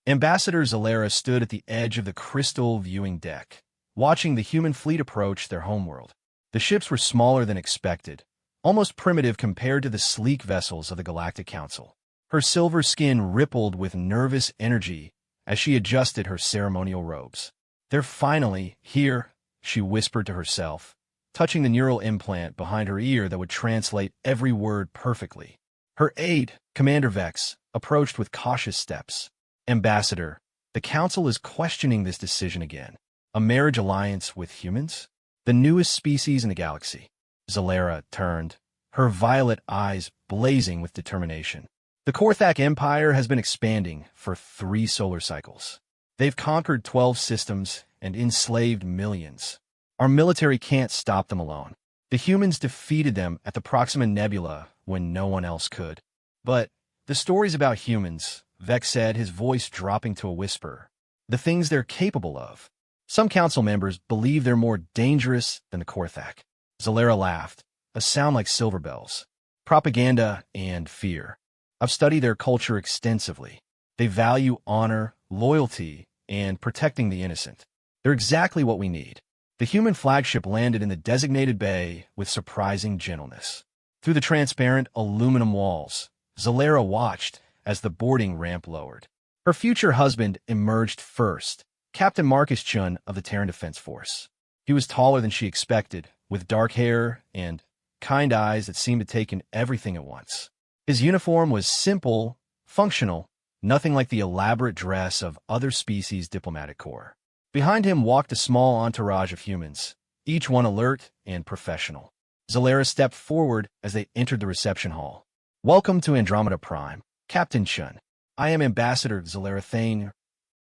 Ambassador Zalera stood at the edge of the crystal viewing deck, watching the human fleet approach their homeworld. The ships were smaller than expected, almost primitive compared to the sleek vessels of the Galactic Council. Her silver skin rippled with nervous energy as she adjusted her ceremonial robes. "They're finally here," she whispered to herself, touching the neural implant behind her ear that would translate every word perfectly. Her aide, Commander Vex, approached with cautious steps. "Ambassador, the Council is questioning this decision again. A marriage alliance with humans? The newest species in the galaxy." Zalera turned, her violet eyes blazing with determination. "The Korthak Empire has been expanding for 3 solar cycles. They've conquered 12 systems and enslaved millions. Our military can't stop them alone. The humans defeated them at the Proxima Nebula when no one else could. But the stories about humans," Vex said, his voice dropping to a whisper, "the things they're capable of. Some council members believe they're more dangerous than the Korthak." Zalera laughed, a sound like silver bells. "Propaganda and fear. I've studied their culture extensively. They value honor, loyalty, and protecting the innocent. They're exactly what we need." The human flagship landed in the designated bay with surprising gentleness. Through the transparent aluminum walls, Zalera watched as the boarding ramp lowered. Her future husband emerged first, Captain Marcus Chun of the Terran Defense Force. He was taller than she expected, with dark hair and kind eyes that seemed to take in everything at once. His uniform was simple, functional, nothing like the elaborate dress of other species' diplomatic corps. Behind him walked a small entourage of humans, each one alert and professional. Zalera stepped forward as they entered the reception hall. "Welcome to Andromeda Prime, Captain Chun. I am Ambassador Zalera Thane."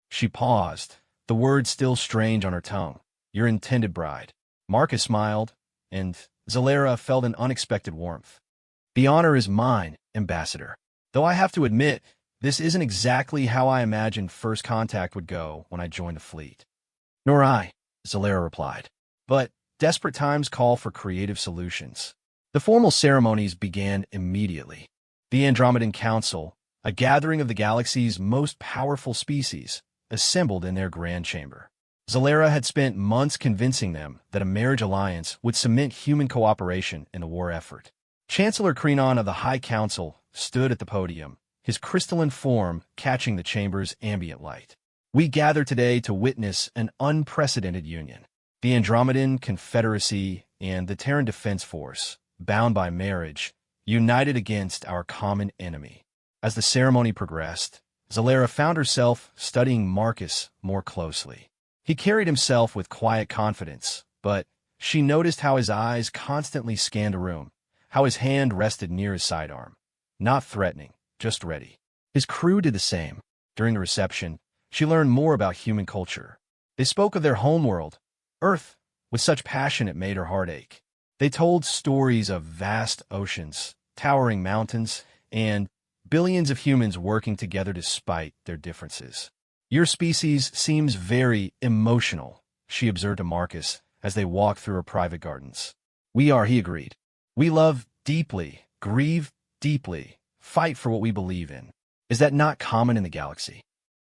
She paused, the words still strange on her tongue. "Your intended bride." Marcus smiled, and Zalera felt an unexpected warmth. "The honor is mine, Ambassador. Though I have to admit, this isn't exactly how I imagined first contact would go when I joined the fleet." "Nor I," Zalera replied. "But desperate times call for creative solutions." The formal ceremonies began immediately. The Andromedan Council, a gathering of the galaxy's most powerful species, assembled in their grand chamber. Zalera had spent months convincing them that a marriage alliance would cement human cooperation in the war effort. Chancellor Krenon of the High Council stood at the podium, his crystalline form catching the chamber's ambient light. "We gather today to witness an unprecedented union. The Andromedan Confederacy and the Terran Defense Force, bound by marriage, united against our common enemy." As the ceremony progressed, Zalera found herself studying Marcus more closely. He carried himself with quiet confidence, but she noticed how his eyes constantly scanned the room, how his hand rested near his sidearm. Not threatening, just ready. His crew did the same. During the reception, she learned more about human culture. They spoke of their homeworld, Earth, with such passion it made her heart ache. They told stories of vast oceans, towering mountains, and billions of humans working together despite their differences. "Your species seems very emotional," she observed to Marcus as they walked through her private gardens. "We are," he agreed. "We love deeply, grieve deeply, fight for what we believe in. Is that not common in the galaxy?"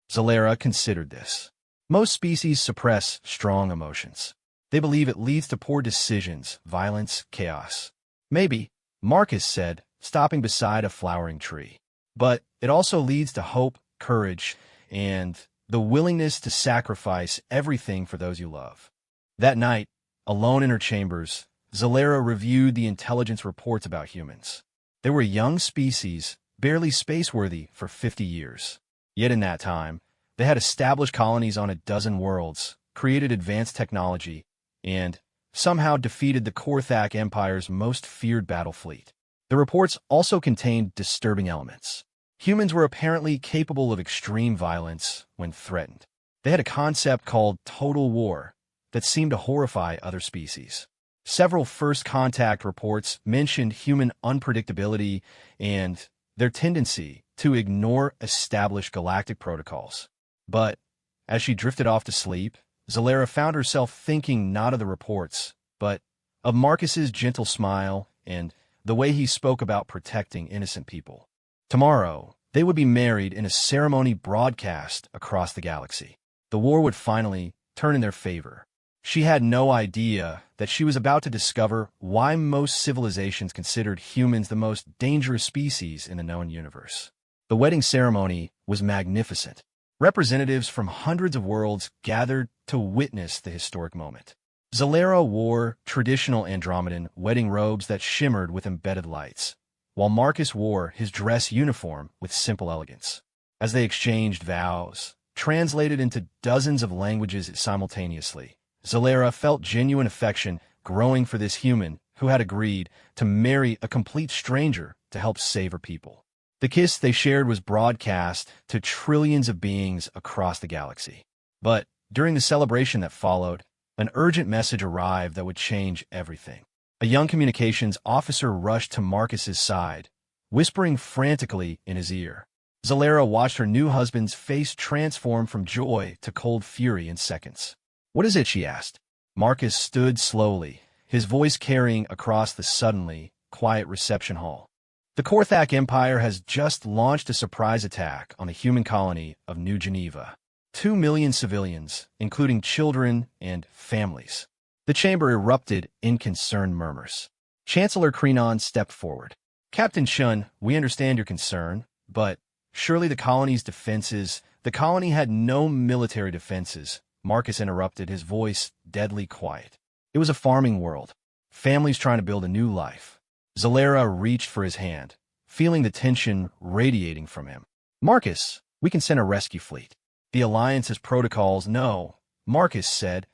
Zalera considered this. Most species suppress strong emotions. They believe it leads to poor decisions, violence, chaos. "Maybe," Marcus said, stopping beside a flowering tree. "But it also leads to hope, courage, and the willingness to sacrifice everything for those you love." That night, alone in her chambers, Zalera reviewed the intelligence reports about humans. They were a young species, barely space-worthy for 50 years. Yet in that time, they had established colonies on a dozen worlds, created advanced technology, and somehow defeated the Korthak Empire's most feared battle fleet. The reports also contained disturbing elements. Humans were apparently capable of extreme violence when threatened. They had a concept called total war that seemed to horrify other species. Several first contact reports mentioned human unpredictability and their tendency to ignore established galactic protocols. But as she drifted off to sleep, Zalera found herself thinking not of the reports, but of Marcus's gentle smile and the way he spoke about protecting innocent people. Tomorrow, They would be married in a ceremony broadcast across the galaxy. The war would finally turn in their favor. She had no idea that she was about to discover why most civilizations considered humans the most dangerous species in the known universe. The wedding ceremony was magnificent. Representatives from hundreds of worlds gathered to witness the historic moment. Zalera wore traditional Andromedan wedding robes that shimmered with embedded lights, while Marcus wore his dress uniform with simple elegance. As they exchanged vows, translated into dozens of languages simultaneously, Zalera felt genuine affection growing for this human who had agreed to marry a complete stranger to help save her people. The kiss they shared was broadcast to trillions of beings across the galaxy. But during the celebration that followed, an urgent message arrived that would change everything. A young communications officer rushed to Marcus's side, whispering frantically in his ear. Zalera watched her new husband's face transform from joy to cold fury in seconds. "What is it?" she asked. Marcus stood slowly, his voice carrying across the suddenly quiet reception hall. The Korthak Empire has just launched a surprise attack on the human colony of New Geneva. 2 million civilians, including children and families. The chamber erupted in concerned murmurs. Chancellor Krenon stepped forward. "Captain Shun, we understand your concern, but surely the colony's defenses—" "The colony had no military defenses," Marcus interrupted, his voice deadly quiet. "It was a farming world. Families trying to build a new life." Zalera reached for his hand, feeling the tension radiating from him. "Marcus, we can send a rescue fleet. The Alliance's protocols—" "No," Marcus said,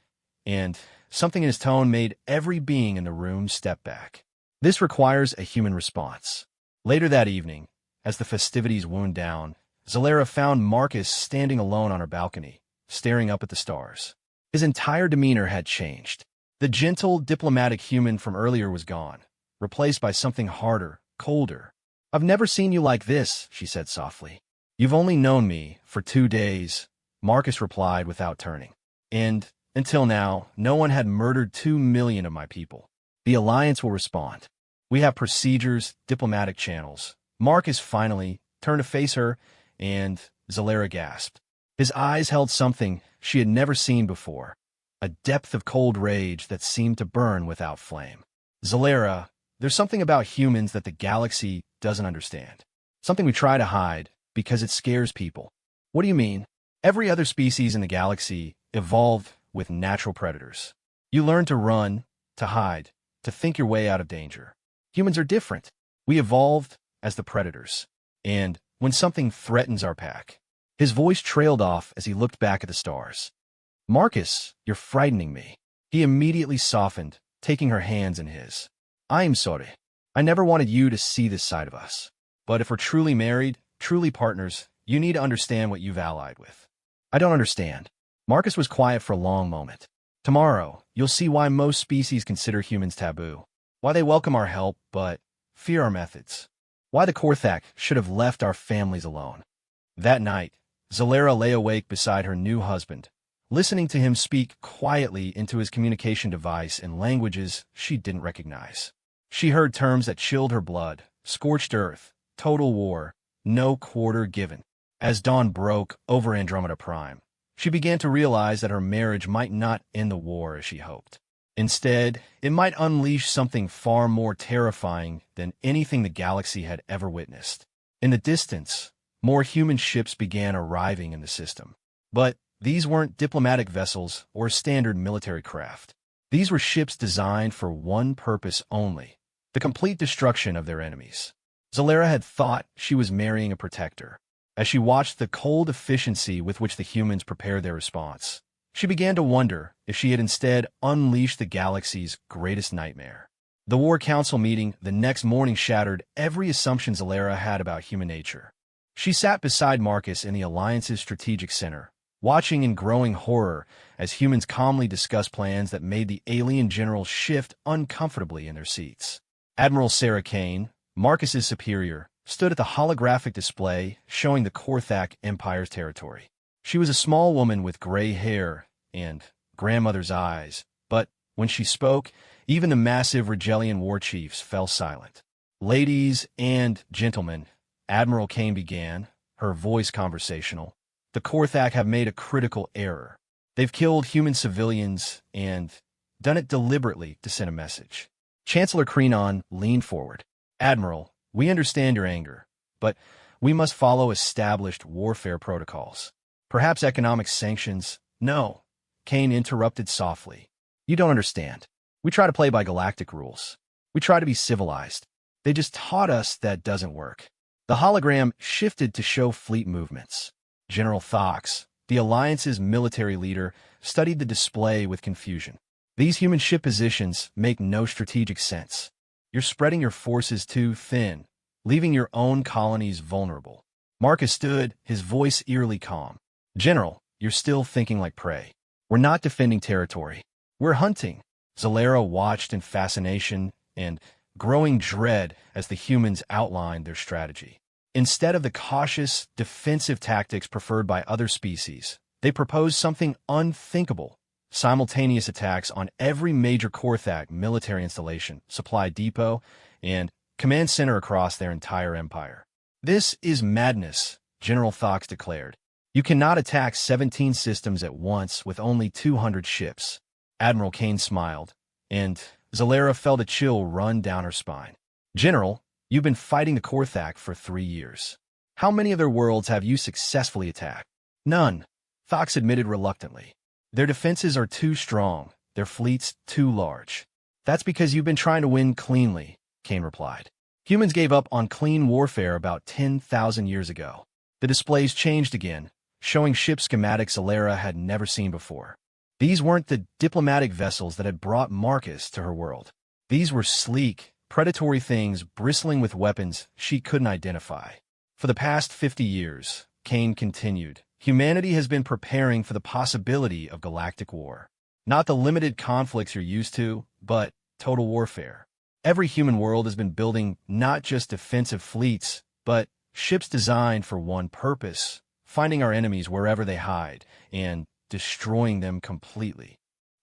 and something in his tone made every being in the room step back. "This requires a human response." Later that evening, as the festivities wound down, Zalera found Marcus standing alone on her balcony, staring up at the stars. His entire demeanor had changed. The gentle, diplomatic human from earlier was gone, replaced by something harder, colder. "I've never seen you like this," she said softly. "You've only known me for 2 days," Marcus replied without turning. "And until now, no one had murdered 2 million of my people. The Alliance will respond. We have procedures, diplomatic channels." Marcus finally turned to face her, and Zalera gasped. His eyes held something she had never seen before, a depth of cold rage that seemed to burn without flame. "Zalera, there's something about humans that the galaxy doesn't understand. Something we try to hide because it scares people." "What do you mean?" "Every other species in the galaxy evolved with natural predators. You learn to run, to hide, to think your way out of danger. Humans are different. We evolved as the predators. And when something threatens our pack..." His voice trailed off as he looked back at the stars. "Marcus, you're frightening me." He immediately softened, taking her hands in his. "I'm sorry. I never wanted you to see this side of us. But if we're truly married, truly partners, you need to understand what you've allied with." "I don't understand." Marcus was quiet for a long moment. "Tomorrow, you'll see why most species consider humans taboo. Why they welcome our help, but fear our methods. Why the Korthak should have left our families alone." That night, Zalera lay awake beside her new husband, listening to him speak quietly into his communication device in languages she didn't recognize. She heard terms that chilled her blood: scorched earth, total war, no quarter given. As dawn broke over Andromeda Prime, she began to realize that her marriage might not end the war as she hoped. Instead, it might unleash something far more terrifying than anything the galaxy had ever witnessed. In the distance, more human ships began arriving in the system. But these weren't diplomatic vessels or standard military craft. These were ships designed for one purpose only: the complete destruction of their enemies. Zalera had thought she was marrying a protector. As she watched the cold efficiency with which the humans prepared their response, she began to wonder if she had instead unleashed the galaxy's greatest nightmare. The War Council meeting the next morning shattered every assumption Zalera had about human nature. She sat beside Marcus in the Alliance's strategic center, watching in growing horror as humans calmly discussed plans that made the alien generals shift uncomfortably in their seats. Admiral Sarah Kane, Marcus's superior, stood at the holographic display showing the Korthak Empire's territory. She was a small woman with gray hair and grandmother's eyes, but when she spoke, even the massive Regelian war chiefs fell silent. "Ladies and gentlemen," Admiral Kane began, her voice conversational. The Korthak have made a critical error. They've killed human civilians and done it deliberately to send a message. Chancellor Krenon leaned forward. Admiral, we understand your anger, but we must follow established warfare protocols. Perhaps economic sanctions? No. Kane interrupted softly. You don't understand. We try to play by galactic rules. We try to be civilized. They just taught us that doesn't work. The hologram shifted to show fleet movements. General Thox, the Alliance's military leader, studied the display with confusion. These human ship positions make no strategic sense. You're spreading your forces too thin, leaving your own colonies vulnerable. Marcus stood, his voice eerily calm. General, you're still thinking like prey. We're not defending territory. We're hunting. Zalera watched in fascination and growing dread as the humans outlined their strategy. Instead of the cautious, defensive tactics preferred by other species, they proposed something unthinkable: simultaneous attacks on every major Korthak military installation, supply depot, and command center across their entire empire. This is madness, General Thox declared. You cannot attack 17 systems at once with only 200 ships. Admiral Kane smiled, and Zalera felt a chill run down her spine. General, you've been fighting the Korthak for 3 years. How many of their worlds have you successfully attacked? None, Thox admitted reluctantly. Their defenses are too strong, their fleets too large. That's because you've been trying to win cleanly, Kane replied. Humans gave up on clean warfare about 10,000 years ago. The displays changed again, showing ship schematics Zalera had never seen before. These weren't the diplomatic vessels that had brought Marcus to her world. These were sleek, predatory things bristling with weapons she couldn't identify. For the past 50 years, Kane continued, humanity has been preparing for the possibility of galactic war. Not the limited conflicts you're used to, but total warfare. Every human world has been building not just defensive fleets, but ships designed for one purpose: finding our enemies wherever they hide and destroying them completely.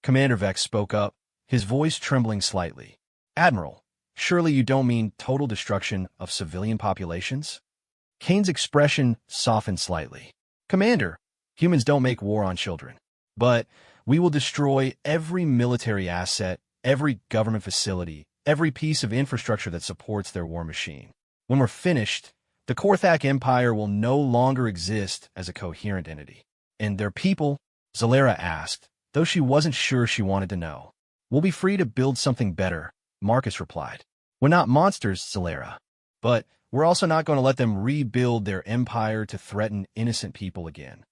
Commander Vex spoke up, his voice trembling slightly. Admiral, surely you don't mean total destruction of civilian populations? Kane's expression softened slightly. Commander, humans don't make war on children. But we will destroy every military asset, every government facility, every piece of infrastructure that supports their war machine. When we're finished, the Korthak Empire will no longer exist as a coherent entity. And their people, Zalera asked, though she wasn't sure she wanted to know. We'll be free to build something better, Marcus replied. We're not monsters, Zalera. But we're also not going to let them rebuild their empire to threaten innocent people again.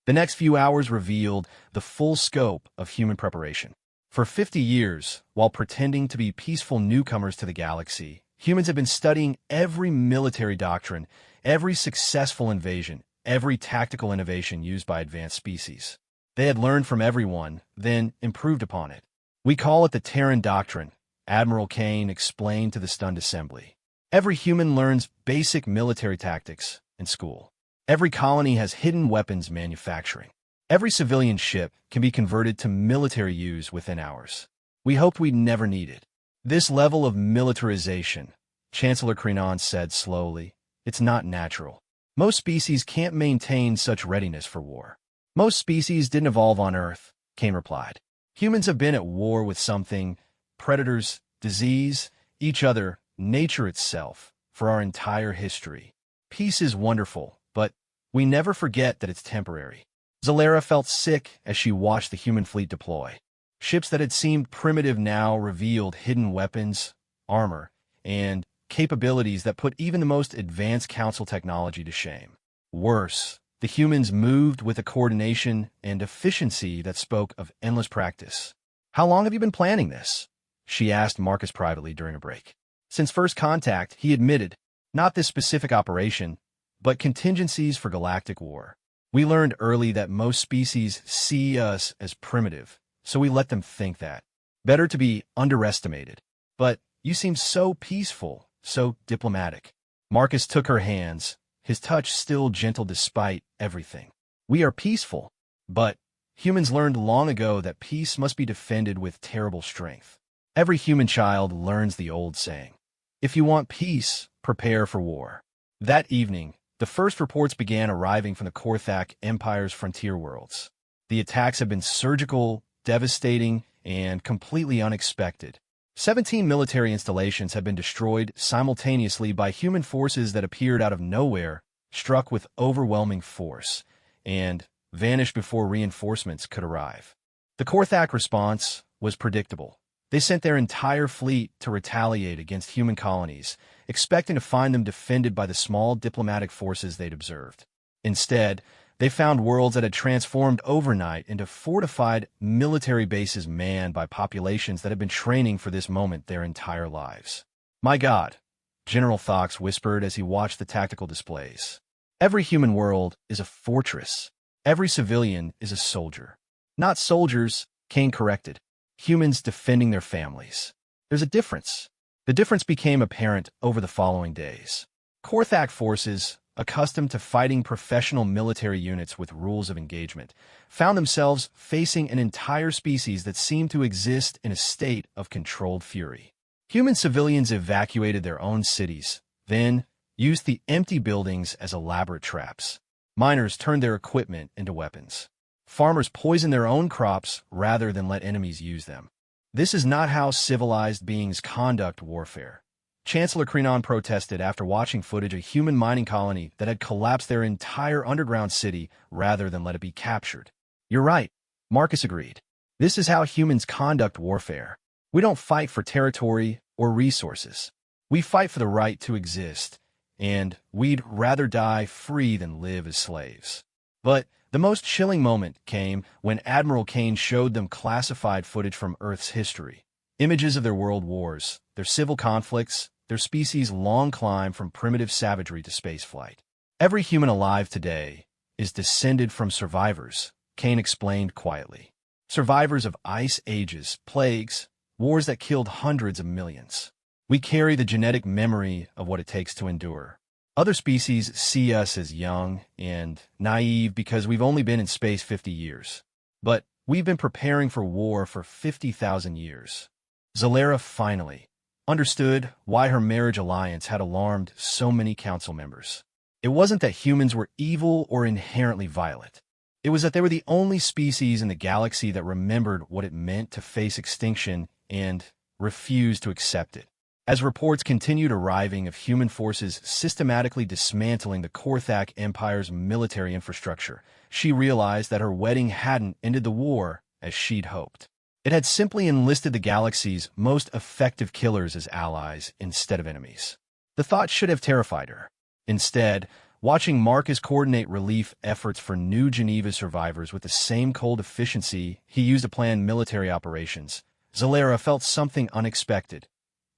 The next few hours revealed the full scope of human preparation. For 50 years, while pretending to be peaceful newcomers to the galaxy, humans have been studying every military doctrine, every successful invasion, every tactical innovation used by advanced species. They had learned from everyone, then improved upon it. We call it the Terran Doctrine, Admiral Kane explained to the stunned assembly. Every human learns basic military tactics in school. Every colony has hidden weapons manufacturing. Every civilian ship can be converted to military use within hours. We hoped we'd never need it. This level of militarization, Chancellor Krenon said slowly, it's not natural. Most species can't maintain such readiness for war. Most species didn't evolve on Earth, Kane replied. Humans have been at war with something, predators, disease, each other, nature itself, for our entire history. Peace is wonderful, but we never forget that it's temporary. Zalera felt sick as she watched the human fleet deploy. Ships that had seemed primitive now revealed hidden weapons, armor, and capabilities that put even the most advanced council technology to shame. Worse, the humans moved with a coordination and efficiency that spoke of endless practice. How long have you been planning this? She asked Marcus privately during a break. Since first contact, he admitted, not this specific operation, but contingencies for galactic war. We learned early that most species see us as primitive, so we let them think that. Better to be underestimated. But you seem so peaceful, so diplomatic. Marcus took her hands, his touch still gentle despite everything. We are peaceful, but humans learned long ago that peace must be defended with terrible strength. Every human child learns the old saying, if you want peace, prepare for war. That evening, The first reports began arriving from the Korthak Empire's frontier worlds. The attacks have been surgical, devastating, and completely unexpected. 17 military installations have been destroyed simultaneously by human forces that appeared out of nowhere, struck with overwhelming force, and vanished before reinforcements could arrive. The Korthak response was predictable. They sent their entire fleet to retaliate against human colonies, expecting to find them defended by the small diplomatic forces they'd observed. Instead, they found worlds that had transformed overnight into fortified military bases manned by populations that had been training for this moment their entire lives. "My God," General Thox whispered as he watched the tactical displays. "Every human world is a fortress. Every civilian is a soldier." "Not soldiers," Kane corrected. "Humans defending their families. There's a difference." The difference became apparent over the following days. Korthak forces, accustomed to fighting professional military units with rules of engagement, found themselves facing an entire species that seemed to exist in a state of controlled fury. Human civilians evacuated their own cities, then used the empty buildings as elaborate traps. Miners turned their equipment into weapons. Farmers poisoned their own crops rather than let enemies use them. This is not how civilized beings conduct warfare. Chancellor Krenon protested after watching footage of a human mining colony that had collapsed their entire underground city rather than let it be captured. "You're right," Marcus agreed. "This is how humans conduct warfare. We don't fight for territory or resources. We fight for the right to exist, and we'd rather die free than live as slaves." But the most chilling moment came when Admiral Kane showed them classified footage from Earth's history. Images of their world wars, their civil conflicts, their species' long climb from primitive savagery to spaceflight. "Every human alive today is descended from survivors," Kane explained quietly. "Survivors of ice ages, plagues, wars that killed hundreds of millions. We carry the genetic memory of what it takes to endure. Other species see us as young and naive because we've only been in space 50 years. But we've been preparing for war for 50,000 years." Zalera finally understood why her marriage alliance had alarmed so many council members. It wasn't that humans were evil or inherently violent. It was that they were the only species in the galaxy that remembered what it meant to face extinction and refused to accept it. As reports continued arriving of human forces systematically dismantling the Korthak Empire's military infrastructure, she realized that her wedding hadn't ended the war as she'd hoped. It had simply enlisted the galaxy's most effective killers as allies instead of enemies. The thought should have terrified her. Instead, watching Marcus coordinate relief efforts for New Geneva survivors with the same cold efficiency he used to plan military operations, Zalera felt something unexpected: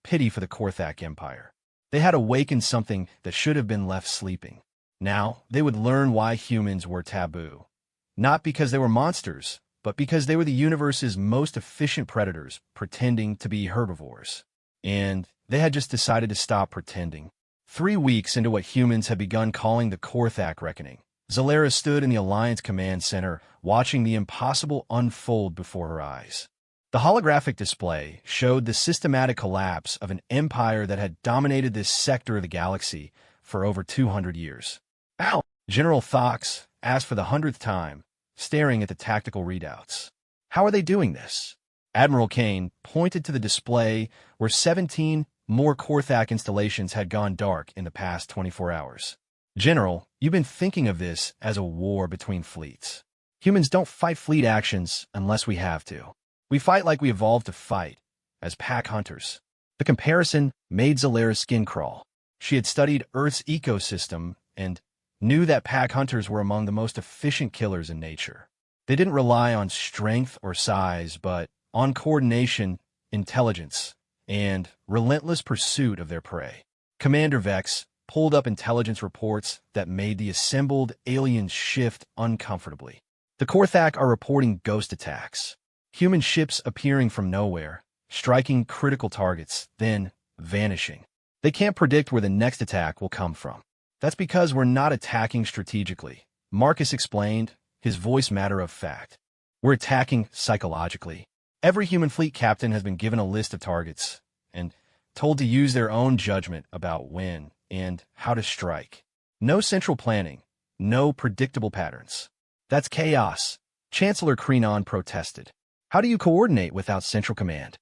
pity for the Korthak Empire. They had awakened something that should have been left sleeping. Now, they would learn why humans were taboo. Not because they were monsters, but because they were the universe's most efficient predators, pretending to be herbivores. And they had just decided to stop pretending. 3 weeks into what humans had begun calling the Korthak Reckoning, Zalera stood in the Alliance Command Center, watching the impossible unfold before her eyes. The holographic display showed the systematic collapse of an empire that had dominated this sector of the galaxy for over 200 years. "Ow!" General Thox asked for the 100th time, staring at the tactical readouts. "How are they doing this?" Admiral Kane pointed to the display where 17 more Korthak installations had gone dark in the past 24 hours. "General, you've been thinking of this as a war between fleets. Humans don't fight fleet actions unless we have to. We fight like we evolved to fight, as pack hunters." The comparison made Zalera's skin crawl. She had studied Earth's ecosystem and knew that pack hunters were among the most efficient killers in nature. They didn't rely on strength or size, but on coordination, intelligence, and relentless pursuit of their prey. Commander Vex pulled up intelligence reports that made the assembled aliens shift uncomfortably. "The Korthak are reporting ghost attacks. Human ships appearing from nowhere, striking critical targets, then vanishing. They can't predict where the next attack will come from. That's because we're not attacking strategically," Marcus explained, his voice matter of fact. "We're attacking psychologically. Every human fleet captain has been given a list of targets and told to use their own judgment about when and how to strike. No central planning, no predictable patterns. That's chaos, Chancellor Krenon protested. How do you coordinate without central command?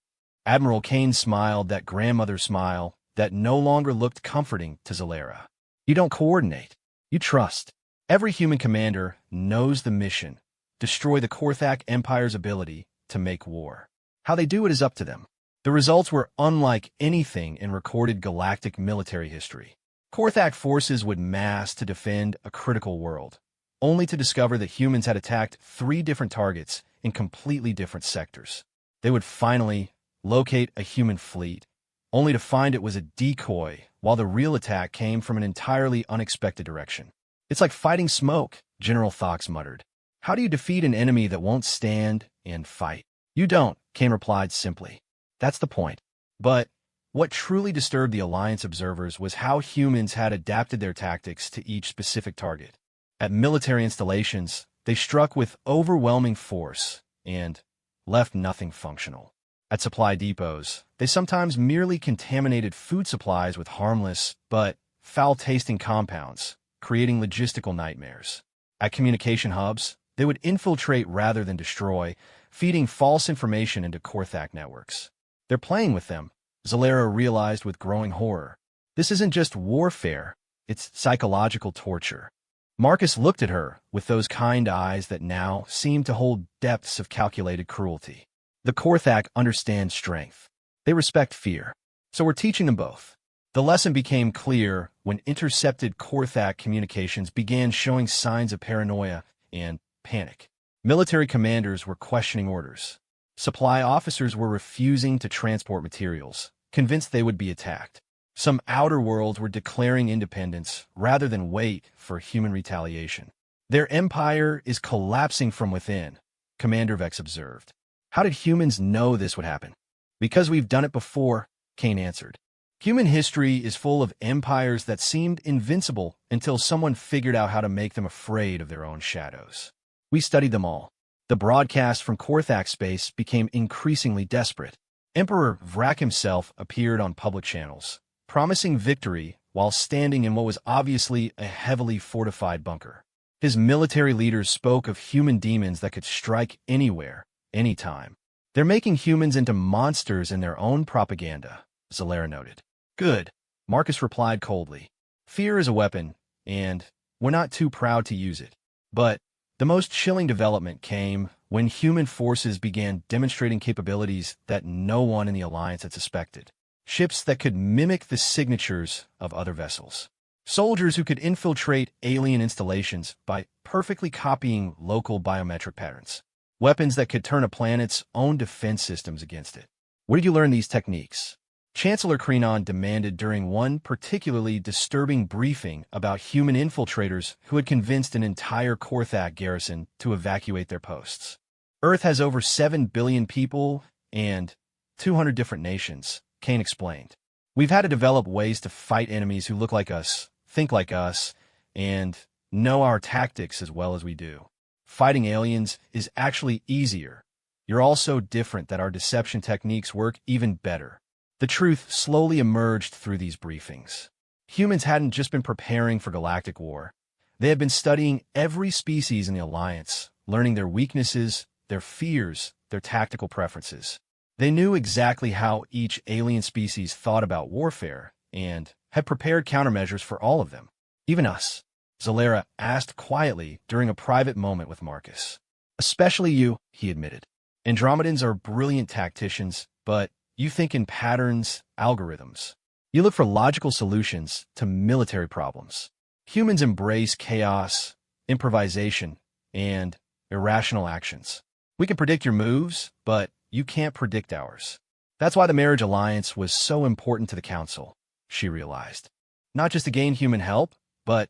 Admiral Kane smiled that grandmother smile that no longer looked comforting to Zalera. You don't coordinate. You trust. Every human commander knows the mission. Destroy the Korthak Empire's ability to make war. How they do it is up to them. The results were unlike anything in recorded galactic military history. Korthak forces would mass to defend a critical world, only to discover that humans had attacked 3 different targets in completely different sectors. They would finally locate a human fleet, only to find it was a decoy, while the real attack came from an entirely unexpected direction. It's like fighting smoke, General Thox muttered. How do you defeat an enemy that won't stand and fight? You don't, Kane replied simply. That's the point. But what truly disturbed the Alliance observers was how humans had adapted their tactics to each specific target. At military installations, they struck with overwhelming force and left nothing functional. At supply depots, they sometimes merely contaminated food supplies with harmless but foul-tasting compounds, creating logistical nightmares. At communication hubs, they would infiltrate rather than destroy, feeding false information into Korthak networks. They're playing with them, Zalera realized with growing horror. This isn't just warfare, it's psychological torture. Marcus looked at her with those kind eyes that now seemed to hold depths of calculated cruelty. The Korthak understand strength. They respect fear. So we're teaching them both. The lesson became clear when intercepted Korthak communications began showing signs of paranoia and panic. Military commanders were questioning orders. Supply officers were refusing to transport materials, convinced they would be attacked. Some outer worlds were declaring independence rather than wait for human retaliation. Their empire is collapsing from within, Commander Vex observed. How did humans know this would happen? Because we've done it before, Kane answered. Human history is full of empires that seemed invincible until someone figured out how to make them afraid of their own shadows. We studied them all. The broadcast from Korthak space became increasingly desperate. Emperor Vrak himself appeared on public channels, promising victory while standing in what was obviously a heavily fortified bunker. His military leaders spoke of human demons that could strike anywhere, anytime. They're making humans into monsters in their own propaganda, Zalera noted. Good, Marcus replied coldly. Fear is a weapon, and we're not too proud to use it. But the most chilling development came when human forces began demonstrating capabilities that no one in the Alliance had suspected. Ships that could mimic the signatures of other vessels. Soldiers who could infiltrate alien installations by perfectly copying local biometric patterns. Weapons that could turn a planet's own defense systems against it. Where did you learn these techniques? Chancellor Krenon demanded during one particularly disturbing briefing about human infiltrators who had convinced an entire Korthak garrison to evacuate their posts. Earth has over 7 billion people and 200 different nations, Kane explained. We've had to develop ways to fight enemies who look like us, think like us, and know our tactics as well as we do. Fighting aliens is actually easier. You're all so different that our deception techniques work even better. The truth slowly emerged through these briefings. Humans hadn't just been preparing for galactic war. They had been studying every species in the Alliance, learning their weaknesses, their fears, their tactical preferences. They knew exactly how each alien species thought about warfare and had prepared countermeasures for all of them, even us. Zalera asked quietly during a private moment with Marcus. Especially you, he admitted. Andromedans are brilliant tacticians, but you think in patterns, algorithms. You look for logical solutions to military problems. Humans embrace chaos, improvisation, and irrational actions. We can predict your moves, but you can't predict ours. That's why the Marriage Alliance was so important to the Council, she realized. Not just to gain human help, but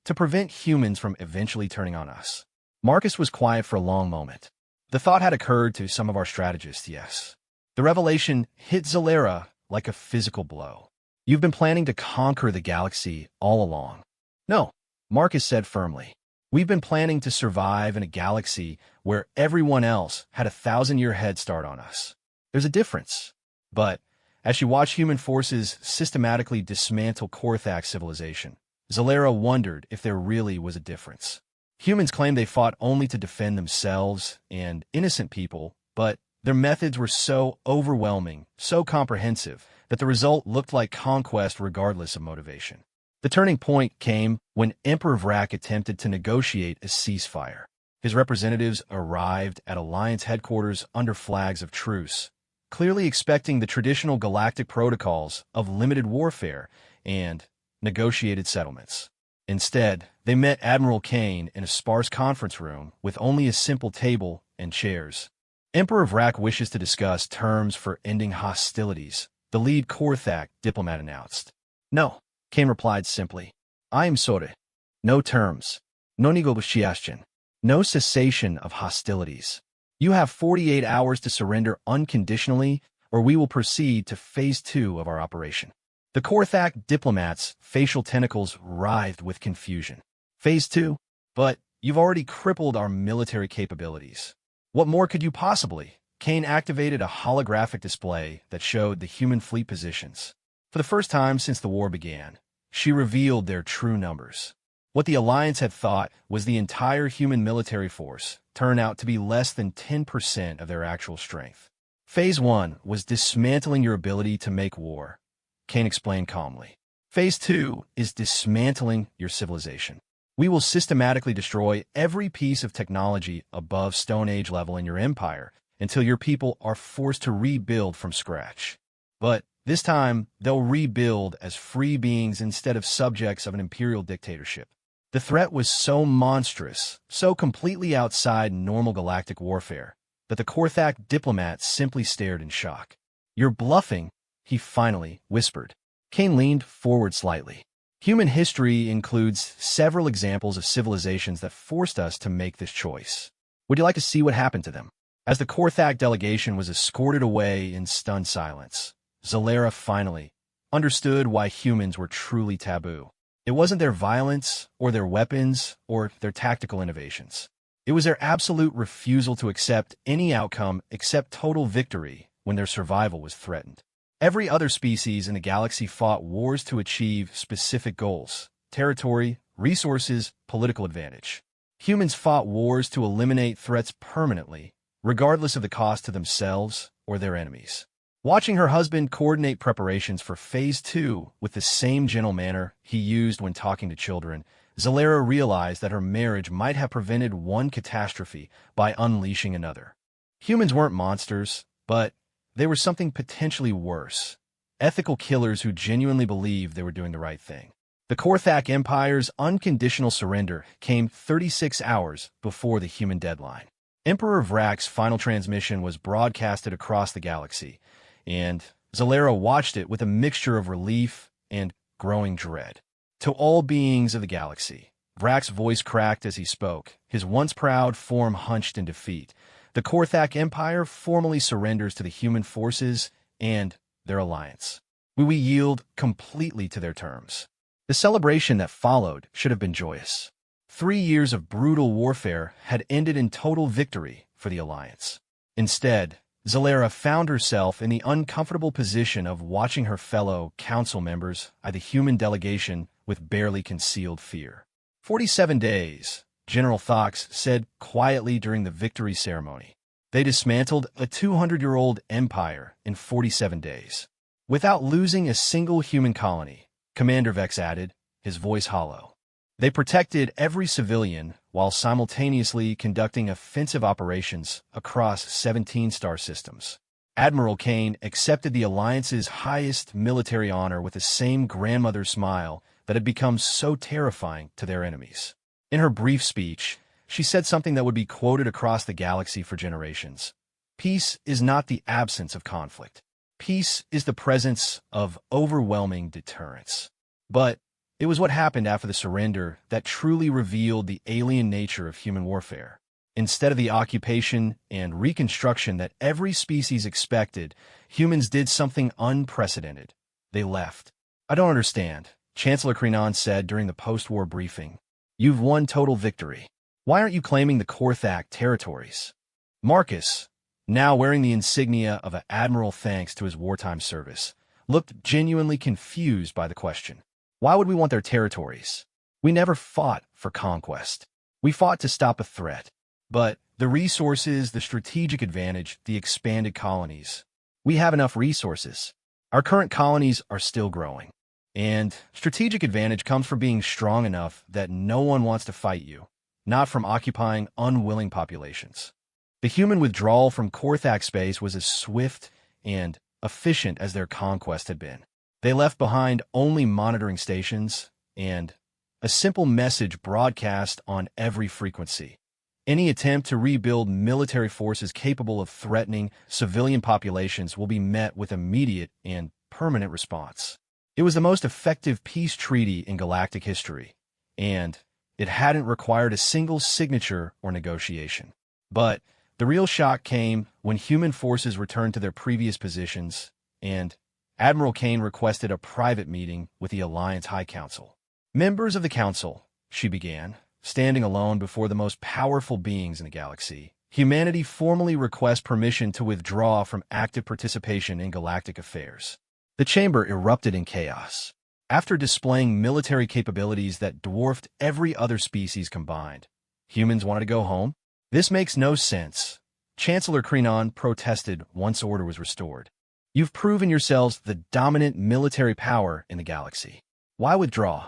to prevent humans from eventually turning on us. Marcus was quiet for a long moment. The thought had occurred to some of our strategists, yes. The revelation hit Zalera like a physical blow. You've been planning to conquer the galaxy all along. No, Marcus said firmly. We've been planning to survive in a galaxy where everyone else had a 1,000-year head start on us. There's a difference. But as she watched human forces systematically dismantle Korthak civilization, Zalera wondered if there really was a difference. Humans claimed they fought only to defend themselves and innocent people, but their methods were so overwhelming, so comprehensive, that the result looked like conquest regardless of motivation. The turning point came when Emperor Vrak attempted to negotiate a ceasefire. His representatives arrived at Alliance headquarters under flags of truce, clearly expecting the traditional galactic protocols of limited warfare and negotiated settlements. Instead, they met Admiral Kane in a sparse conference room with only a simple table and chairs. Emperor Vrak wishes to discuss terms for ending hostilities, the lead Korthak diplomat announced. No, Kane replied simply. I am sorry. No terms. No negotiation. No cessation of hostilities. You have 48 hours to surrender unconditionally, or we will proceed to Phase 2 of our operation. The Korthak diplomats' facial tentacles writhed with confusion. Phase 2? But you've already crippled our military capabilities. What more could you possibly? Kane activated a holographic display that showed the human fleet positions. For the first time since the war began, she revealed their true numbers. What the Alliance had thought was the entire human military force turned out to be less than 10% of their actual strength. Phase 1 was dismantling your ability to make war, Kane explained calmly. Phase 2 is dismantling your civilization. We will systematically destroy every piece of technology above Stone Age level in your empire until your people are forced to rebuild from scratch. But this time, they'll rebuild as free beings instead of subjects of an imperial dictatorship. The threat was so monstrous, so completely outside normal galactic warfare, that the Korthak diplomat simply stared in shock. You're bluffing, he finally whispered. Kane leaned forward slightly. Human history includes several examples of civilizations that forced us to make this choice. Would you like to see what happened to them? As the Korthak delegation was escorted away in stunned silence, Zalera finally understood why humans were truly taboo. It wasn't their violence, or their weapons, or their tactical innovations. It was their absolute refusal to accept any outcome except total victory when their survival was threatened. Every other species in the galaxy fought wars to achieve specific goals: territory, resources, political advantage. Humans fought wars to eliminate threats permanently, regardless of the cost to themselves or their enemies. Watching her husband coordinate preparations for Phase 2 with the same gentle manner he used when talking to children, Zalera realized that her marriage might have prevented one catastrophe by unleashing another. Humans weren't monsters, but they were something potentially worse. Ethical killers who genuinely believed they were doing the right thing. The Korthak Empire's unconditional surrender came 36 hours before the human deadline. Emperor Vrak's final transmission was broadcasted across the galaxy, and Zalera watched it with a mixture of relief and growing dread. To all beings of the galaxy, Vrak's voice cracked as he spoke, his once proud form hunched in defeat. The Korthak Empire formally surrenders to the human forces and their alliance. We yield completely to their terms. The celebration that followed should have been joyous. 3 years of brutal warfare had ended in total victory for the alliance. Instead, Zalera found herself in the uncomfortable position of watching her fellow council members eye the human delegation with barely concealed fear. 47 days, General Thox said quietly during the victory ceremony. They dismantled a 200-year-old empire in 47 days. Without losing a single human colony, Commander Vex added, his voice hollow. They protected every civilian while simultaneously conducting offensive operations across 17 star systems. Admiral Kane accepted the Alliance's highest military honor with the same grandmother smile that had become so terrifying to their enemies. In her brief speech, she said something that would be quoted across the galaxy for generations. Peace is not the absence of conflict. Peace is the presence of overwhelming deterrence. But it was what happened after the surrender that truly revealed the alien nature of human warfare. Instead of the occupation and reconstruction that every species expected, humans did something unprecedented. They left. I don't understand, Chancellor Krenon said during the post-war briefing. You've won total victory. Why aren't you claiming the Korthak territories? Marcus, now wearing the insignia of an admiral thanks to his wartime service, looked genuinely confused by the question. Why would we want their territories? We never fought for conquest. We fought to stop a threat. But the resources, the strategic advantage, the expanded colonies. We have enough resources. Our current colonies are still growing. And strategic advantage comes from being strong enough that no one wants to fight you, not from occupying unwilling populations. The human withdrawal from Korthak space was as swift and efficient as their conquest had been. They left behind only monitoring stations and a simple message broadcast on every frequency. Any attempt to rebuild military forces capable of threatening civilian populations will be met with immediate and permanent response. It was the most effective peace treaty in galactic history, and it hadn't required a single signature or negotiation. But the real shock came when human forces returned to their previous positions, and Admiral Kane requested a private meeting with the Alliance High Council. Members of the Council, she began, standing alone before the most powerful beings in the galaxy, humanity formally requests permission to withdraw from active participation in galactic affairs. The chamber erupted in chaos. After displaying military capabilities that dwarfed every other species combined, humans wanted to go home? This makes no sense. Chancellor Krenon protested once order was restored. You've proven yourselves the dominant military power in the galaxy. Why withdraw?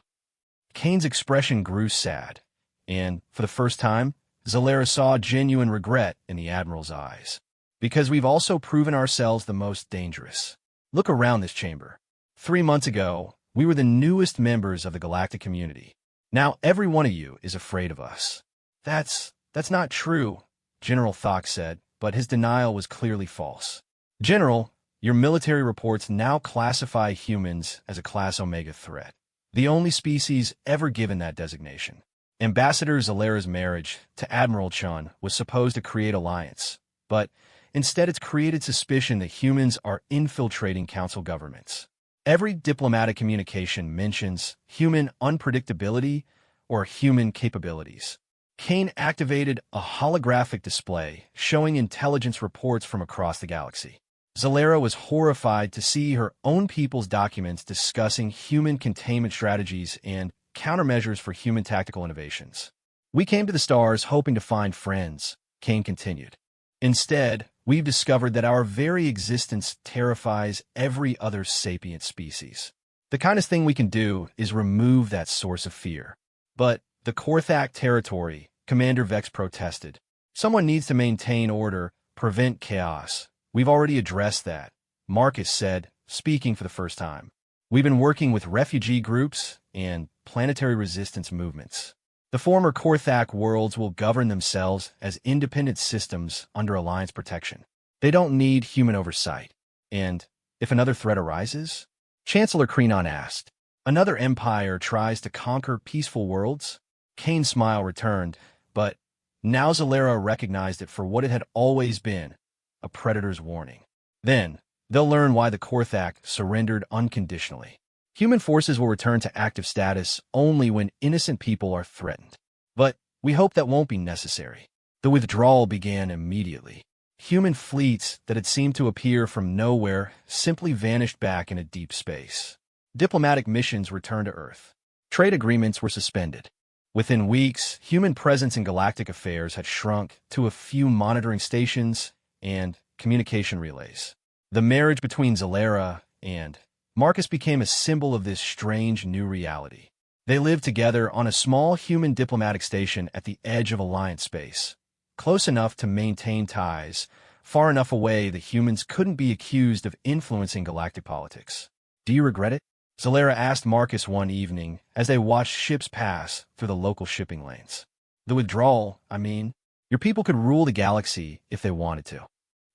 Kane's expression grew sad, and for the first time, Zalera saw genuine regret in the Admiral's eyes. Because we've also proven ourselves the most dangerous. Look around this chamber. 3 months ago, we were the newest members of the galactic community. Now every one of you is afraid of us. That's not true, General Thok said, but his denial was clearly false. General, your military reports now classify humans as a Class Omega threat, the only species ever given that designation. Ambassador Zalera's marriage to Admiral Chun was supposed to create alliance, but instead it's created suspicion that humans are infiltrating council governments. Every diplomatic communication mentions human unpredictability or human capabilities. Kane activated a holographic display showing intelligence reports from across the galaxy. Zalera was horrified to see her own people's documents discussing human containment strategies and countermeasures for human tactical innovations. We came to the stars hoping to find friends, Kane continued. Instead, we've discovered that our very existence terrifies every other sapient species. The kindest thing we can do is remove that source of fear. But the Korthak territory, Commander Vex protested. Someone needs to maintain order, prevent chaos. We've already addressed that, Marcus said, speaking for the first time. We've been working with refugee groups and planetary resistance movements. The former Korthak worlds will govern themselves as independent systems under Alliance protection. They don't need human oversight. And if another threat arises? Chancellor Krenon asked. Another empire tries to conquer peaceful worlds? Kane's smile returned, but now Zalera recognized it for what it had always been, a predator's warning. Then, they'll learn why the Korthak surrendered unconditionally. Human forces will return to active status only when innocent people are threatened. But we hope that won't be necessary. The withdrawal began immediately. Human fleets that had seemed to appear from nowhere simply vanished back into deep space. Diplomatic missions returned to Earth. Trade agreements were suspended. Within weeks, human presence in galactic affairs had shrunk to a few monitoring stations and communication relays. The marriage between Zalera and Marcus became a symbol of this strange new reality. They lived together on a small human diplomatic station at the edge of Alliance space, close enough to maintain ties, far enough away that humans couldn't be accused of influencing galactic politics. Do you regret it? Zalera asked Marcus one evening as they watched ships pass through the local shipping lanes. The withdrawal, I mean, your people could rule the galaxy if they wanted to.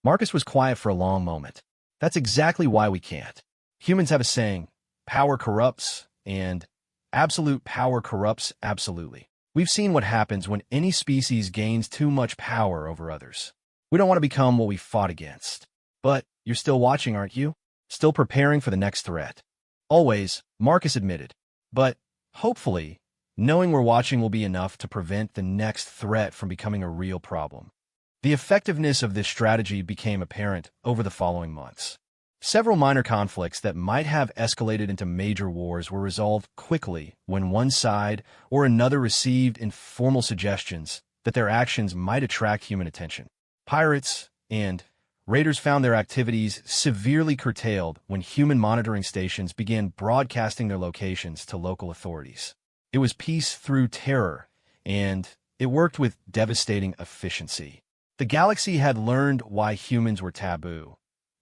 Marcus was quiet for a long moment. That's exactly why we can't. Humans have a saying, power corrupts, and absolute power corrupts absolutely. We've seen what happens when any species gains too much power over others. We don't want to become what we fought against. But you're still watching, aren't you? Still preparing for the next threat. Always, Marcus admitted. But, hopefully, knowing we're watching will be enough to prevent the next threat from becoming a real problem. The effectiveness of this strategy became apparent over the following months. Several minor conflicts that might have escalated into major wars were resolved quickly when one side or another received informal suggestions that their actions might attract human attention. Pirates and raiders found their activities severely curtailed when human monitoring stations began broadcasting their locations to local authorities. It was peace through terror, and it worked with devastating efficiency. The galaxy had learned why humans were taboo,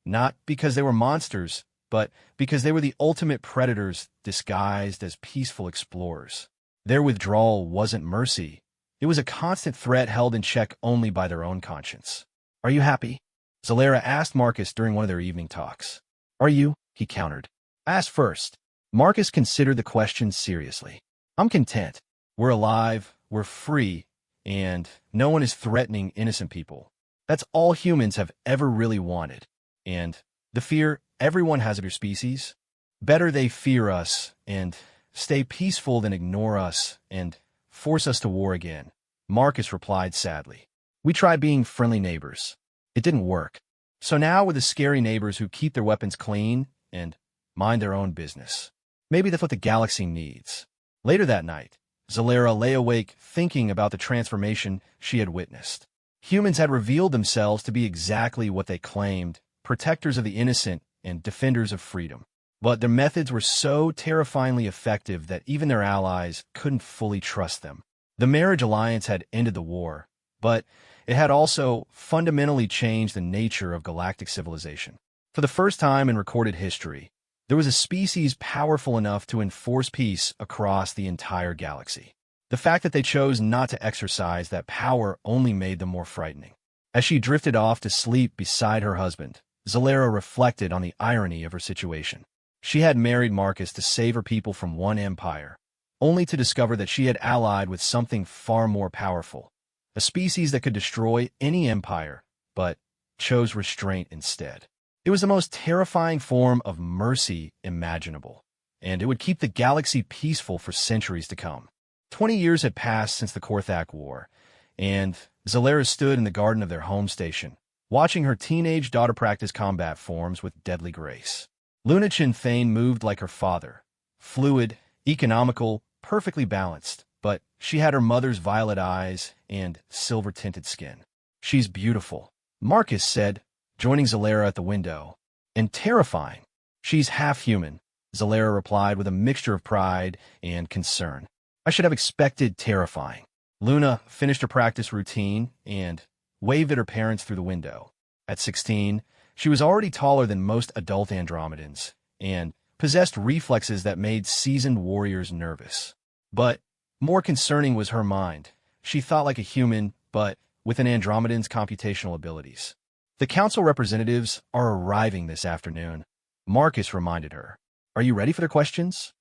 not because they were monsters, but because they were the ultimate predators disguised as peaceful explorers. Their withdrawal wasn't mercy. It was a constant threat held in check only by their own conscience. "Are you happy?" Zalera asked Marcus during one of their evening talks. "Are you?" he countered. "Ask first." Marcus considered the question seriously. "I'm content. We're alive, we're free, and no one is threatening innocent people. That's all humans have ever really wanted. And the fear everyone has of your species? Better they fear us and stay peaceful than ignore us and force us to war again." Marcus replied sadly. "We tried being friendly neighbors. It didn't work. So now we're the scary neighbors who keep their weapons clean and mind their own business. Maybe that's what the galaxy needs." Later that night, Zalera lay awake thinking about the transformation she had witnessed. Humans had revealed themselves to be exactly what they claimed: protectors of the innocent and defenders of freedom. But their methods were so terrifyingly effective that even their allies couldn't fully trust them. The marriage alliance had ended the war, but it had also fundamentally changed the nature of galactic civilization. For the first time in recorded history, there was a species powerful enough to enforce peace across the entire galaxy. The fact that they chose not to exercise that power only made them more frightening. As she drifted off to sleep beside her husband, Zalera reflected on the irony of her situation. She had married Marcus to save her people from one empire, only to discover that she had allied with something far more powerful, a species that could destroy any empire, but chose restraint instead. It was the most terrifying form of mercy imaginable, and it would keep the galaxy peaceful for centuries to come. 20 years had passed since the Korthak War, and Zalera stood in the garden of their home station, watching her teenage daughter practice combat forms with deadly grace. Luna Chinthane moved like her father, fluid, economical, perfectly balanced, but she had her mother's violet eyes and silver-tinted skin. "She's beautiful," Marcus said, joining Zalera at the window. "And terrifying." "She's half human," Zalera replied with a mixture of pride and concern. "I should have expected terrifying." Luna finished her practice routine and waved at her parents through the window. At 16, she was already taller than most adult Andromedans and possessed reflexes that made seasoned warriors nervous. But more concerning was her mind. She thought like a human, but with an Andromedan's computational abilities. "The council representatives are arriving this afternoon," Marcus reminded her. "Are you ready for their questions?"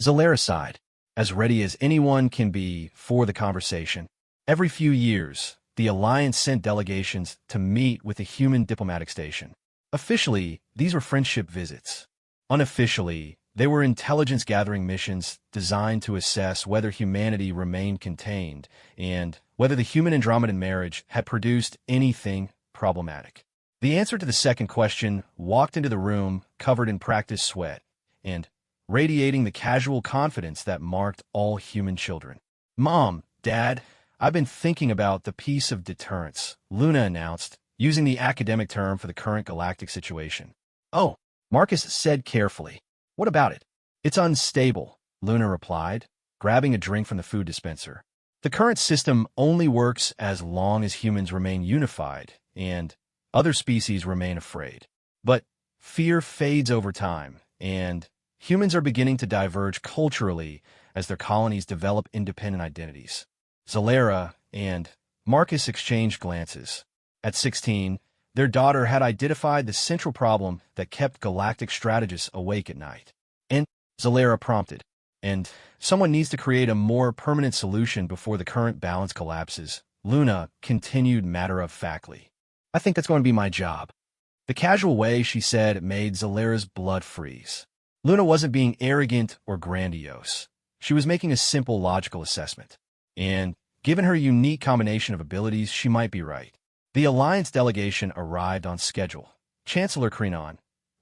Zalera sighed, as ready as anyone can be for the conversation. Every few years, the Alliance sent delegations to meet with the human diplomatic station. Officially, these were friendship visits. Unofficially, they were intelligence-gathering missions designed to assess whether humanity remained contained and whether the human-Andromedan marriage had produced anything problematic. The answer to the second question walked into the room covered in practice sweat and radiating the casual confidence that marked all human children. "Mom, Dad, I've been thinking about the peace of deterrence," Luna announced, using the academic term for the current galactic situation. "Oh," Marcus said carefully. "What about it?" "It's unstable," Luna replied, grabbing a drink from the food dispenser. "The current system only works as long as humans remain unified and other species remain afraid. But fear fades over time, and humans are beginning to diverge culturally as their colonies develop independent identities." Zalera and Marcus exchanged glances. At 16, their daughter had identified the central problem that kept galactic strategists awake at night. "And," Zalera prompted, "and someone needs to create a more permanent solution before the current balance collapses," Luna continued matter-of-factly. "I think that's going to be my job." The casual way she said it made Zalera's blood freeze. Luna wasn't being arrogant or grandiose. She was making a simple logical assessment. And given her unique combination of abilities, she might be right. The Alliance delegation arrived on schedule. Chancellor Krenon,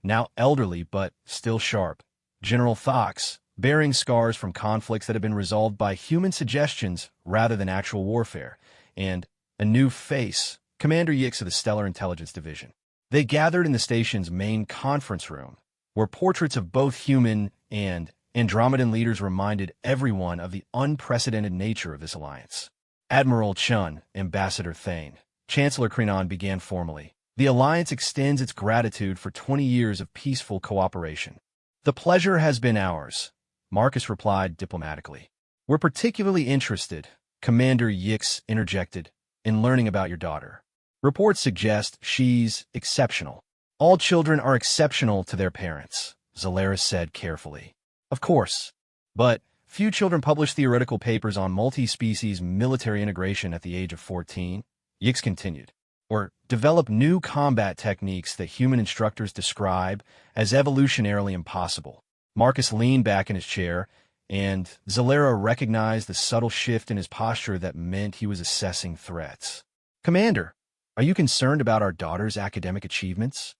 now elderly but still sharp. General Thox, bearing scars from conflicts that had been resolved by human suggestions rather than actual warfare, and a new face, Commander Yix of the Stellar Intelligence Division. They gathered in the station's main conference room, where portraits of both human and Andromedan leaders reminded everyone of the unprecedented nature of this alliance. Admiral Chun, Ambassador Thane, Chancellor Krenon began formally. The alliance extends its gratitude for 20 years of peaceful cooperation. The pleasure has been ours, Marcus replied diplomatically. We're particularly interested, Commander Yix interjected, in learning about your daughter. Reports suggest she's exceptional. All children are exceptional to their parents, Zalaris said carefully. Of course. But few children publish theoretical papers on multi-species military integration at the age of 14, Yix continued, or develop new combat techniques that human instructors describe as evolutionarily impossible. Marcus leaned back in his chair, and Zalera recognized the subtle shift in his posture that meant he was assessing threats. Commander, are you concerned about our daughter's academic achievements?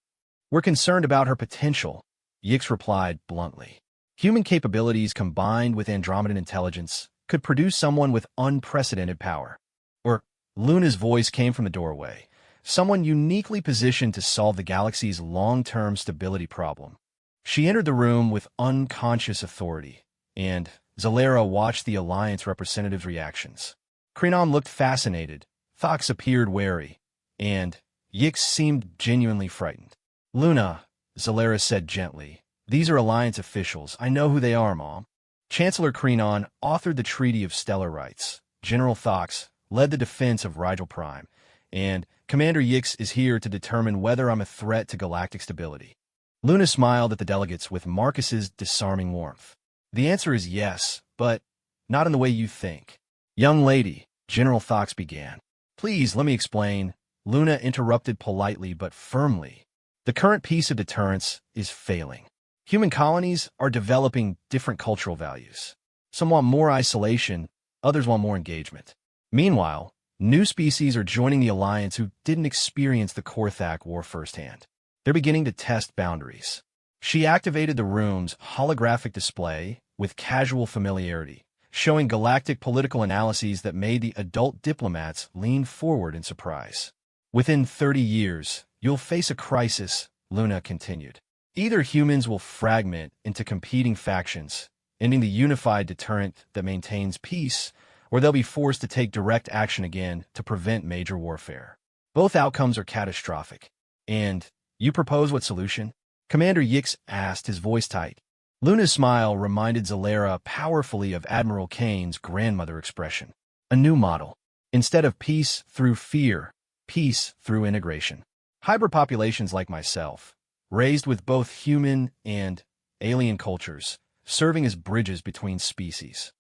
We're concerned about her potential, Yix replied bluntly. Human capabilities combined with Andromedan intelligence could produce someone with unprecedented power. Or, Luna's voice came from the doorway, someone uniquely positioned to solve the galaxy's long-term stability problem. She entered the room with unconscious authority, and Zalera watched the Alliance representative's reactions. Krenon looked fascinated, Thox appeared wary, and Yix seemed genuinely frightened. Luna, Zalera said gently, these are Alliance officials. I know who they are, Mom. Chancellor Krenon authored the Treaty of Stellar Rights. General Thox led the defense of Rigel Prime, and Commander Yix is here to determine whether I'm a threat to galactic stability. Luna smiled at the delegates with Marcus's disarming warmth. The answer is yes, but not in the way you think. Young lady, General Thox began. Please, let me explain. Luna interrupted politely but firmly. The current piece of deterrence is failing. Human colonies are developing different cultural values. Some want more isolation, others want more engagement. Meanwhile, new species are joining the Alliance who didn't experience the Korthak War firsthand. They're beginning to test boundaries. She activated the room's holographic display with casual familiarity, showing galactic political analyses that made the adult diplomats lean forward in surprise. Within 30 years, you'll face a crisis, Luna continued. Either humans will fragment into competing factions, ending the unified deterrent that maintains peace, or they'll be forced to take direct action again to prevent major warfare. Both outcomes are catastrophic. And you propose what solution? Commander Yix asked, his voice tight. Luna's smile reminded Zalera powerfully of Admiral Kane's grandmother expression. A new model. Instead of peace through fear, peace through integration. Hybrid populations like myself, raised with both human and alien cultures, serving as bridges between species.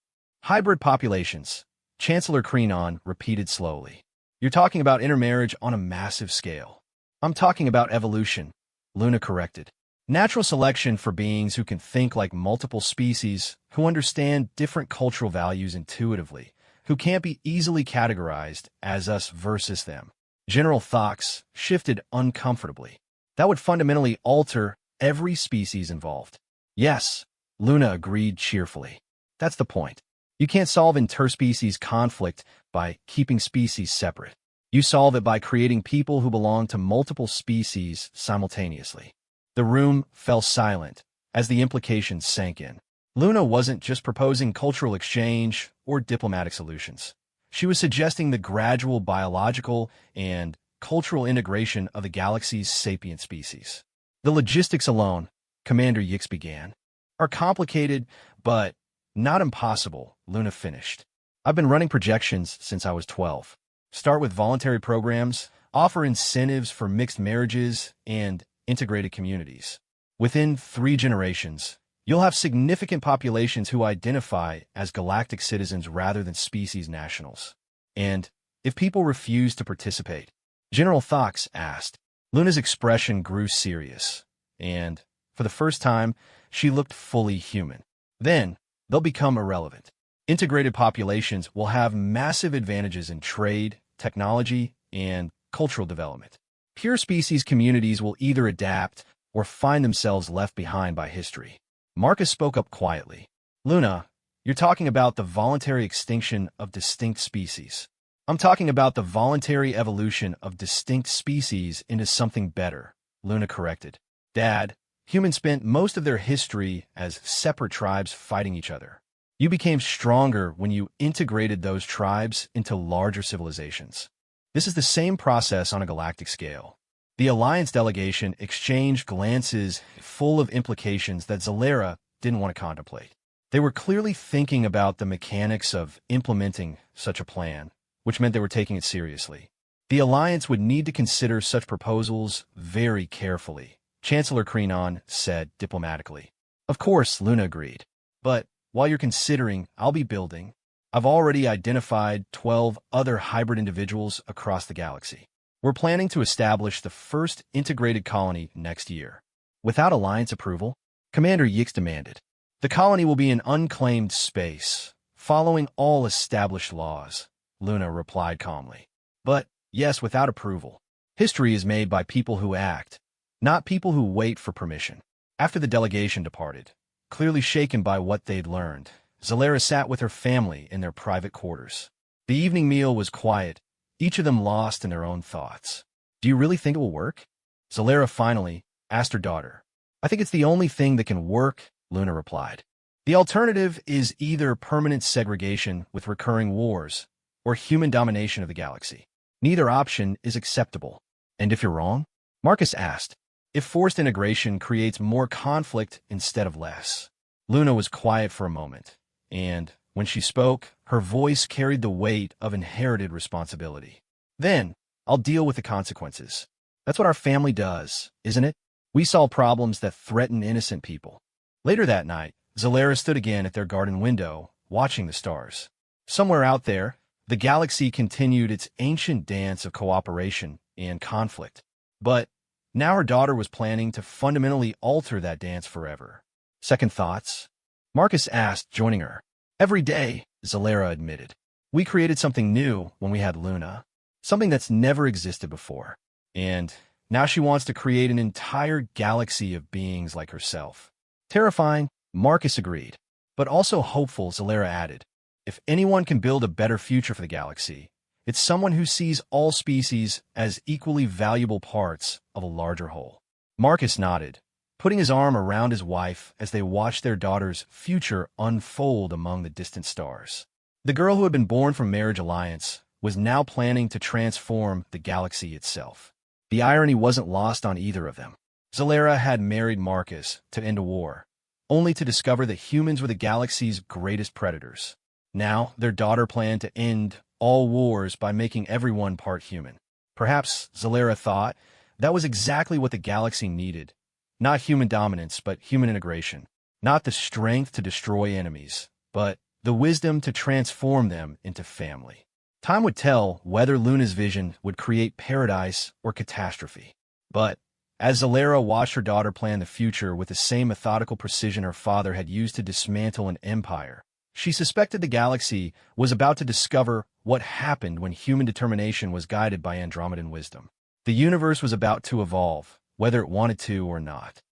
Hybrid populations, Chancellor Krenon repeated slowly. You're talking about intermarriage on a massive scale. I'm talking about evolution, Luna corrected. Natural selection for beings who can think like multiple species, who understand different cultural values intuitively, who can't be easily categorized as us versus them. General Thox shifted uncomfortably. That would fundamentally alter every species involved. Yes, Luna agreed cheerfully. That's the point. You can't solve interspecies conflict by keeping species separate. You solve it by creating people who belong to multiple species simultaneously. The room fell silent as the implications sank in. Luna wasn't just proposing cultural exchange or diplomatic solutions. She was suggesting the gradual biological and cultural integration of the galaxy's sapient species. The logistics alone, Commander Yix began, are complicated, but not impossible, Luna finished. I've been running projections since I was 12. Start with voluntary programs, offer incentives for mixed marriages and integrated communities. Within 3 generations, you'll have significant populations who identify as galactic citizens rather than species nationals. And if people refuse to participate, General Thox asked. Luna's expression grew serious, and, for the first time, she looked fully human. Then, they'll become irrelevant. Integrated populations will have massive advantages in trade, technology, and cultural development. Pure species communities will either adapt or find themselves left behind by history. Marcus spoke up quietly. Luna, you're talking about the voluntary extinction of distinct species. I'm talking about the voluntary evolution of distinct species into something better, Luna corrected. Dad, humans spent most of their history as separate tribes fighting each other. You became stronger when you integrated those tribes into larger civilizations. This is the same process on a galactic scale. The Alliance delegation exchanged glances full of implications that Zalera didn't want to contemplate. They were clearly thinking about the mechanics of implementing such a plan, which meant they were taking it seriously. The Alliance would need to consider such proposals very carefully, Chancellor Krenon said diplomatically. Of course, Luna agreed. But while you're considering, I'll be building. I've already identified 12 other hybrid individuals across the galaxy. We're planning to establish the first integrated colony next year. Without Alliance approval, Commander Yix demanded. The colony will be in unclaimed space, following all established laws, Luna replied calmly. But, yes, without approval. History is made by people who act, not people who wait for permission. After the delegation departed, clearly shaken by what they'd learned, Zalera sat with her family in their private quarters. The evening meal was quiet, each of them lost in their own thoughts. Do you really think it will work? Zalera finally asked her daughter. I think it's the only thing that can work, Luna replied. The alternative is either permanent segregation with recurring wars or human domination of the galaxy. Neither option is acceptable. And if you're wrong? Marcus asked. If forced integration creates more conflict instead of less. Luna was quiet for a moment, and when she spoke, her voice carried the weight of inherited responsibility. Then, I'll deal with the consequences. That's what our family does, isn't it? We solve problems that threaten innocent people. Later that night, Zalera stood again at their garden window, watching the stars. Somewhere out there, the galaxy continued its ancient dance of cooperation and conflict. But now her daughter was planning to fundamentally alter that dance forever. Second thoughts? Marcus asked, joining her. Every day, Zalera admitted. We created something new when we had Luna. Something that's never existed before. And now she wants to create an entire galaxy of beings like herself. Terrifying, Marcus agreed. But also hopeful, Zalera added. If anyone can build a better future for the galaxy, it's someone who sees all species as equally valuable parts of a larger whole. Marcus nodded, putting his arm around his wife as they watched their daughter's future unfold among the distant stars. The girl who had been born from Marriage Alliance was now planning to transform the galaxy itself. The irony wasn't lost on either of them. Zalera had married Marcus to end a war, only to discover that humans were the galaxy's greatest predators. Now, their daughter planned to end all wars by making everyone part human. Perhaps, Zalera thought, that was exactly what the galaxy needed. Not human dominance, but human integration. Not the strength to destroy enemies, but the wisdom to transform them into family. Time would tell whether Luna's vision would create paradise or catastrophe. But as Zalera watched her daughter plan the future with the same methodical precision her father had used to dismantle an empire, she suspected the galaxy was about to discover what happened when human determination was guided by Andromedan wisdom. The universe was about to evolve, whether it wanted to or not.